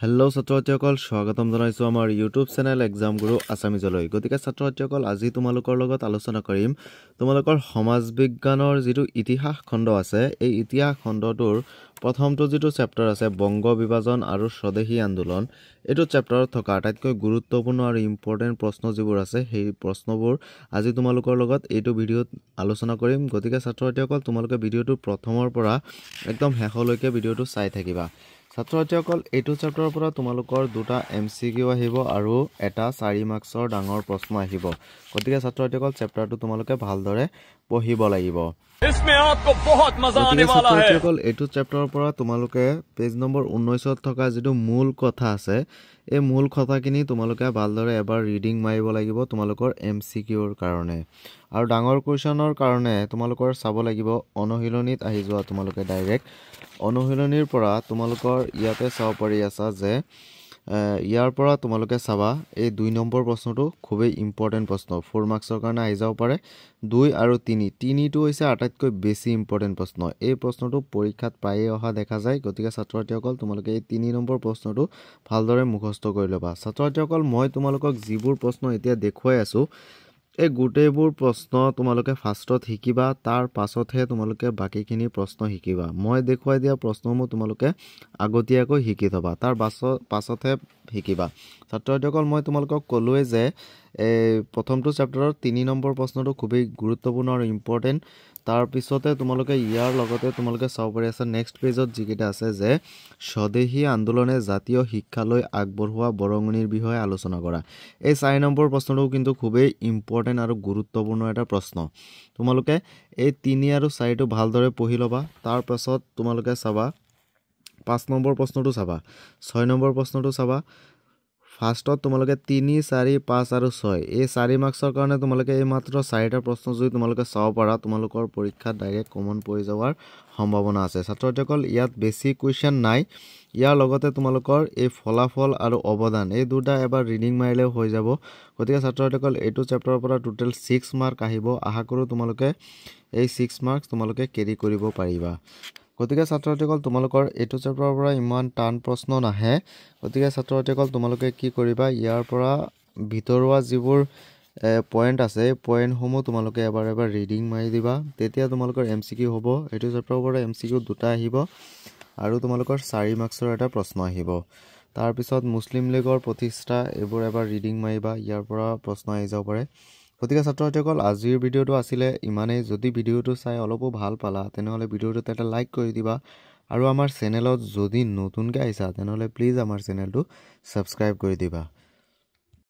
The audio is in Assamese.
হেল্ল' ছাত্ৰসকল স্বাগতম জনাইছো আমাৰ ইউটিউব চেনেল এক্সাম গুৰু আছামিজলৈ গতিকে ছাত্ৰসকল আজি তোমালোকৰ লগত আলোচনা কৰিম তোমালোকৰ সমাজ বিজ্ঞানৰ যেটো ইতিহাস খণ্ড আছে এই ইতিহাস খণ্ডটোৰ প্ৰথমটো যেটো চেপ্টাৰ আছে বংগ বিভাজন আৰু স্বদেশী আন্দোলন এটো চেপ্টাৰত থকা আটাইতকৈ গুৰুত্বপূৰ্ণ আৰু ইম্পৰ্টেন্ট প্ৰশ্ন যিবোৰ আছে সেই প্ৰশ্নবোৰ আজি তোমালোকৰ লগত এইটো ভিডিঅ'ত আলোচনা কৰিম গতিকে ছাত্ৰসকল তোমালোকে ভিডিঅ'টো প্ৰথমৰ পৰা একদম শেষলৈকে ভিডিঅ'টো চাই থাকিবা ছাত্ৰসকল এইটো চেপ্টাৰৰ পৰা তোমালোকৰ দুটা এমসিকিউ আহিব আৰু এটা 4 মাৰ্কছৰ ডাঙৰ প্ৰশ্ন আহিব গতিকে ছাত্ৰসকল চেপ্টাৰটো তোমালোকে ভালদৰে পঢ়িব লাগিব इसमें आपको बहुत मजा आने वाला है ছাত্ৰসকল এইটো চেপ্টাৰৰ পৰা তোমালোকে পেজ নম্বৰ 19ত থকা যেটো মূল কথা আছে এই মূল কথাখিনি তোমালোকে ভালদৰে এবাৰ ৰিডিং মাৰিব লাগিব তোমালোকৰ এমসিকিউৰ কাৰণে আৰু ডাঙৰ কোৱেশ্চনৰ কাৰণে তোমালোকৰ চাব লাগিব অনুশীলনীত আহি যোৱা তোমালোকে ডাইৰেক্ট অনুশীলনীৰ পৰা তোমালোকৰ ইয়াতে চাব পাৰি আছে যে ইয়াৰ পৰা তোমালোকে চাবা এই 2 নম্বৰ প্ৰশ্নটো খুবেই ইম্পৰ্টেন্ট প্ৰশ্ন 4 মাৰ্কছৰ কাৰণে আহি যাব পাৰে 2 আৰু 3 তিনিটো হৈছে আটাইতকৈ বেছি ইম্পৰ্টেন্ট প্ৰশ্ন এই প্ৰশ্নটো পৰীক্ষাত পায়ে অহা দেখা যায় গতিকে ছাত্ৰসকল তোমালোকে এই 3 নম্বৰ প্ৰশ্নটো ভালদৰে মুখস্থ কৰি লবা ছাত্ৰসকল মই তোমালোকক যিবোৰ প্ৰশ্ন এতিয়া দেখুৱাই আছো এই গুটেবোৰ প্ৰশ্ন তোমালোকে ফাৰ্ষ্টত শিকিবা তাৰ পাছতহে তোমালোকে বাকিখিনি প্ৰশ্ন শিকিবা মই দেখুৱাই দিয়া প্ৰশ্নসমূহ তোমালোকে আগতীয়াকৈ শিকি থবা তাৰ পাছতহে শিকিবা ছাত্ৰসকল মই তোমালোকক কলোৱে যে প্ৰথমটো চেপ্টাৰৰ 3 নম্বৰ প্ৰশ্নটো খুবেই গুৰুত্বপূৰ্ণ আৰু ইম্পৰ্টেন্ট তাৰ পিছতে তোমালোকে ইয়াৰ লগতে তোমালোকে চাব পাৰি আছে নেক্সট পেজত যিকেইটা আছে যে স্বদেশী আন্দোলনে জাতীয় শিক্ষালৈ আগবঢ়োৱা বৰঙনিৰ বিষয়ে আলোচনা কৰা এই 4 নম্বৰ প্ৰশ্নটো কিন্তু খুবেই ইম্পৰ্টেন্ট আৰু গুৰুত্বপূৰ্ণ এটা প্ৰশ্ন তোমালোকে এই 3 আৰু 4 টো ভালদৰে পঢ়ি লবা তাৰ পাছত তোমালোকে চাবা 5 নম্বৰ প্ৰশ্নটো চাবা 6 নম্বৰ প্ৰশ্নটো চাবা ফাৰ্ষ্টত তোমালোকে 3 4 5 আৰু 6 এই 4 মাৰ্কছৰ কাৰণে তোমালোকে এই মাত্ৰ 4টা প্ৰশ্ন যদি তোমালোকে চাব পাৰা তোমালোকৰ পৰীক্ষাত ডাইৰেক্ট কমন পৰি যাৱাৰ সম্ভাৱনা আছে ছাত্ৰসকল ইয়াত বেছি কোৱেশ্চন নাই ইয়াৰ লগতে তোমালোকৰ এই ফলাফল আৰু অৱদান এই দুটা এবাৰ ৰিডিং মাৰিলে হৈ যাব গতিকে ছাত্ৰসকল এইটো চেপ্টাৰৰ পৰা টোটাল 6 মাৰ্ক আহিব আশা কৰো তোমালোকে এই 6 মাৰ্কছ তোমালোকে কেৰি কৰিব পাৰিবা গতিকে ছাত্ৰসকল তোমালোকৰ এইটো চেপ্টাৰৰ পৰা ইমান টান প্ৰশ্ন নাহে গতিকে ছাত্ৰসকল তোমালোকে কি কৰিবা ইয়াৰ পৰা ভিতৰুৱা যিবোৰ পয়েন্ট আছে পয়েন্টসমূহ তোমালোকে এবাৰ ৰিডিং মাৰি দিবা তেতিয়া তোমালোকৰ এমসিকিউ হ'ব এইটো চেপ্টাৰৰ পৰা এমসিকিউ দুটা আহিব আৰু তোমালোকৰ 4 মাৰ্কছৰ এটা প্ৰশ্ন আহিব তাৰ পিছত মুছলিম লীগৰ প্ৰতিষ্ঠা এবোৰ এবাৰ ৰিডিং মাৰিবা ইয়াৰ পৰা প্ৰশ্ন আহি যাব পাৰে গতিকে ছাত্ৰসকল আজিৰ ভিডিঅ'টো আছিলে ইমানেই যদি ভিডিঅ'টো চাই অলপো ভাল পালা তেনেহলে ভিডিঅ'টোত এটা লাইক কৰি দিবা আৰু আমাৰ চেনেলত যদি নতুনকৈ আহিছা তেনেহলে প্লিজ আমাৰ চেনেলটো সাবস্ক্ৰাইব কৰি দিবা